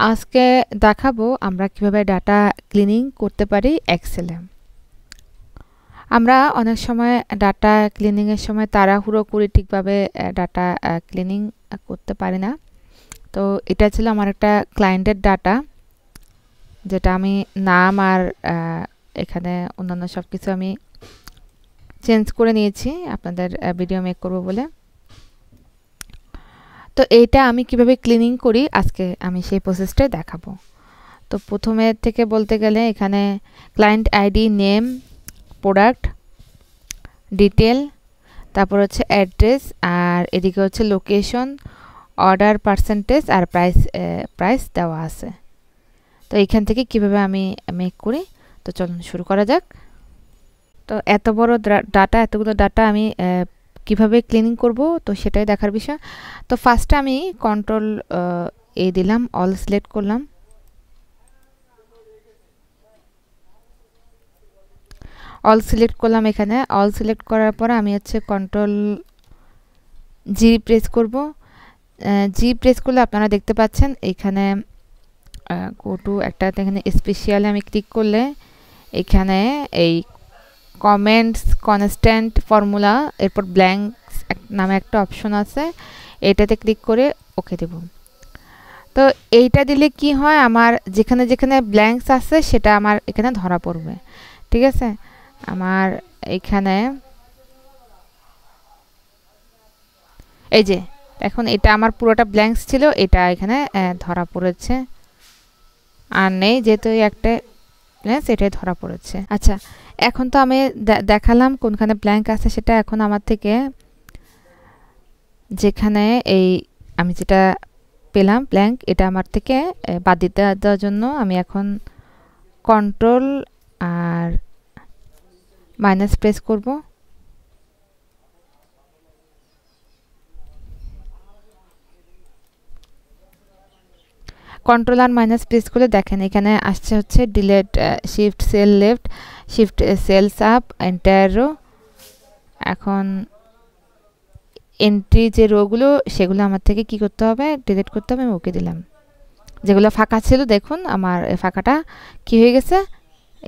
আজকে দেখাবো আমরা কিভাবে ডাটা ক্লিনিং করতে পারি এক্সেলে। আমরা অনেক সময় ডাটা ক্লিনিং এর সময় তাড়াহুড়ো করে ঠিকভাবে ডাটা ক্লিনিং করতে পারি না। তো এটা ছিল আমার একটা ক্লায়েন্টের ডাটা, যেটা আমি নাম আর এখানে অন্যান্য সব কিছু আমি চেঞ্জ করে নিয়েছি আপনাদের ভিডিও মেক করব বলে। তো এইটা আমি কিভাবে ক্লিনিং করি আজকে আমি সেই প্রসেসটাই দেখাবো। তো প্রথমে থেকে বলতে গেলে এখানে client ID, name, product detail, তারপর হচ্ছে অ্যাড্রেস, আর এদিকে হচ্ছে লোকেশন, অর্ডার পার্সেন্টেজ আর প্রাইস দেওয়া আছে। তো এখান থেকে কিভাবে আমি মেক করি, তো চলুন শুরু করা যাক। তো এত বড় ডাটা, এতগুলো ডাটা আমি কিভাবে ক্লিনিং করব, তো সেটাই দেখার বিষয়। তো ফার্স্টে আমি কন্ট্রোল এ দিলাম, অল সিলেক্ট করলাম। অল সিলেক্ট করলাম। এখানে অল সিলেক্ট করার পর আমি হচ্ছে কন্ট্রোল জি প্রেস করব। জি প্রেস করলে আপনারা দেখতে পাচ্ছেন এখানে গো টু একটা, এখানে স্পেশালে আমি ক্লিক করলে এখানে এই কমেন্টস, কনস্ট্যান্ট, ফর্মুলা, এরপর ব্ল্যাঙ্কস নামে একটা অপশন আছে, এটাতে ক্লিক করে ওকে দেব। তো এইটা দিলে কি হয়, আমার যেখানে যেখানে ব্ল্যাঙ্কস আছে সেটা আমার এখানে ধরা পড়বে। ঠিক আছে, আমার এখানে এই যে এখন এটা আমার পুরোটা ব্ল্যাঙ্কস ছিল, এটা এখানে ধরা পড়েছে, আর নেই যেহেতু একটা ব্ল্যাঙ্কস এটাই ধরা পড়েছে। আচ্ছা, এখন তো আমি দেখালাম কোনখানে ব্ল্যাঙ্ক আছে সেটা। এখন আমার থেকে যেখানে এই আমি যেটা পেলাম ব্ল্যাঙ্ক, এটা আমার থেকে বাদ দিতে দেওয়ার জন্য আমি এখন কন্ট্রোল আর মাইনাস প্রেস করব। কন্ট্রোল আর মাইনাস প্রেস করলে দেখেন এখানে আসছে হচ্ছে delete, shift cell left, shift cells up, entire row. এখন এন্ট্রি যে রোগুলো সেগুলো আমার থেকে কি করতে হবে, ডিলিট করতে হবে। আমি ওকে দিলাম। যেগুলো ফাঁকা ছিল দেখুন আমার ফাঁকাটা কি হয়ে গেছে,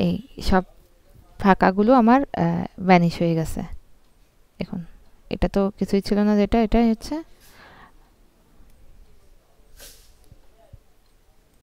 এই সব ফাঁকাগুলো আমার ভ্যানিশ হয়ে গেছে। দেখুন এটা তো কিছুই ছিল না, যেটা এটাই হচ্ছে